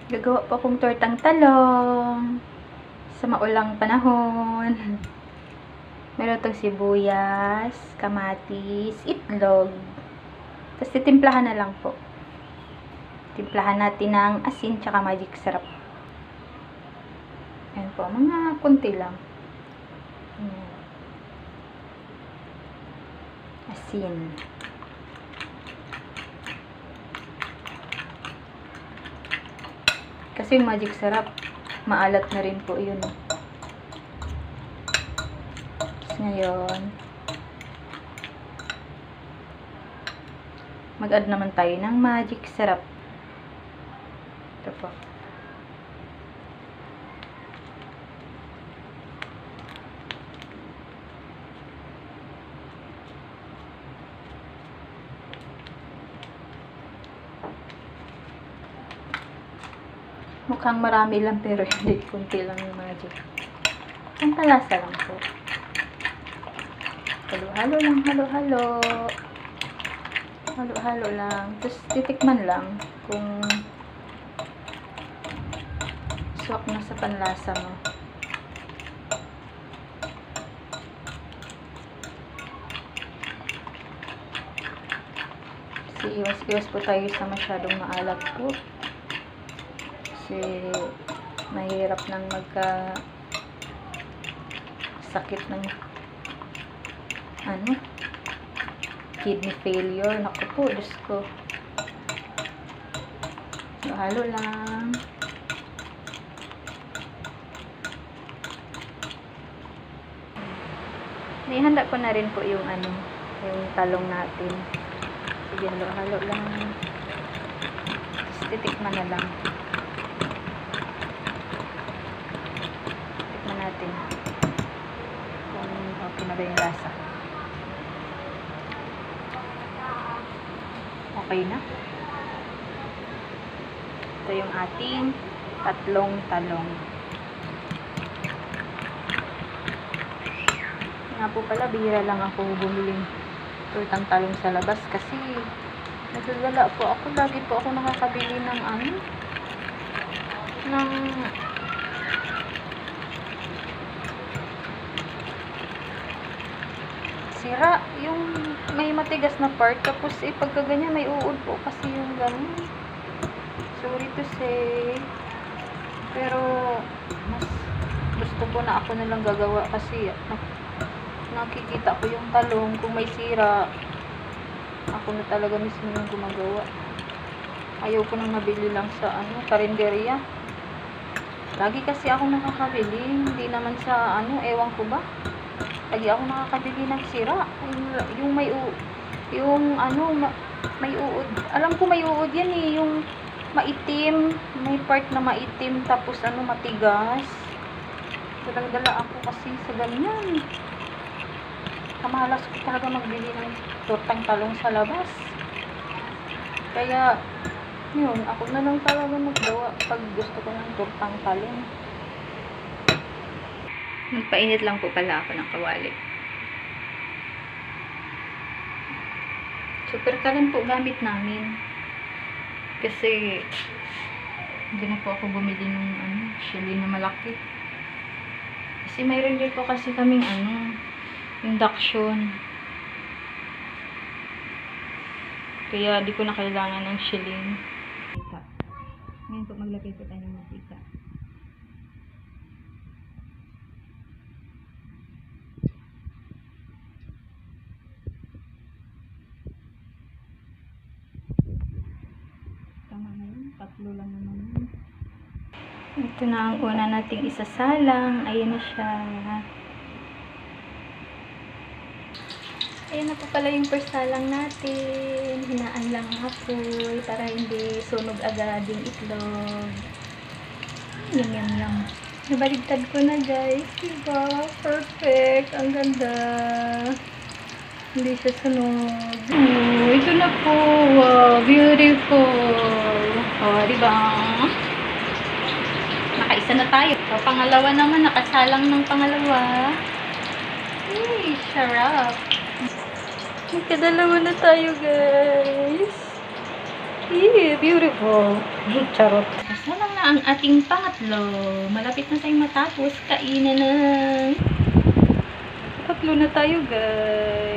Gagawa po akong tortang talong sa maulang panahon. Meron itong sibuyas, kamatis, itlog. Tapos titimplahan na lang po. Timplahan natin ng asin tsaka magic syrup. Ayan po, mga kunti lang. Ayan. Asin. Kasi yung magic syrup, maalat na rin po yun. Tapos ngayon, mag-add naman tayo ng magic syrup. Ito po. Mukhang marami lang pero hindi, kunti lang yung magic. Ang palasa lang po. Halo-halo lang, halo-halo. Halo-halo lang. Tapos titikman lang kung swak na sa panlasa mo. Kasi iwas-iwas po tayo sa masyadong maalat po. Kasi mahirap nang sakit ng kidney failure. Naku po, Diyos ko. So, halo lang. Naihanda ko na rin po yung yung talong natin. Sige, halo-halo lang. Tapos titikman na lang. Tikman natin kung okay na ba yung lasa. Okay na. Ito yung ating tatlong talong. Nga po pala, bihira lang ako bumiling tortang talong sa labas kasi nagagala po ako. Lagi po ako nakakabili ng sira. Yung may matigas na part. Tapos pagka ganyan may uod po kasi yung ganun. Sorry to say. Pero mas gusto ko na ako nalang gagawa kasi nakikita ko yung talong. Kung may sira, ako na talaga mismo yung gumagawa. Ayaw ko nang nabili lang sa karinderya. Lagi kasi ako nakakabili. Hindi naman sa ewan ko ba. Lagi ako nakakabili ng sira. Yung may may uod. Alam ko may uod yan eh. Yung maitim. May part na maitim. Tapos matigas. Dalang-dala ako kasi sa ganyan. Kamalas ko talaga magbili ng tortang talong sa labas. Kaya, yun, ako na lang talaga maggawa pag gusto ko ng tortang talong. Nagpainit lang po pala ako ng kawali. Super kalan po gamit namin. Kasi, hindi na po ako bumili ng chili na malaki. Kasi mayroon din po kasi kaming induction. Kaya di ko na kailangan ng shilling. Ngayon po maglagay po tayo ng mantika. Tama na yun. 3 lang naman yun. Ito na ang una nating isasalang. Ayan na siya. Ayan na po pala yung first salang natin. Hinaan lang apoy para hindi sunog agad yung itlog. Yum. Nabaligtad ko na guys. Diba? Perfect. Ang ganda. Hindi siya sunog. Oh, ito na po. Wow, beautiful. Oh, diba? Nakaisa na tayo. So, pangalawa naman. Nakasalang ng pangalawa. Ay, sarap. Magkadalawa na tayo, guys. Beautiful. Charot. Asa lang na ang ating pangatlo. Malapit na tayong matapos. Kainan na. Tatlo na tayo, guys.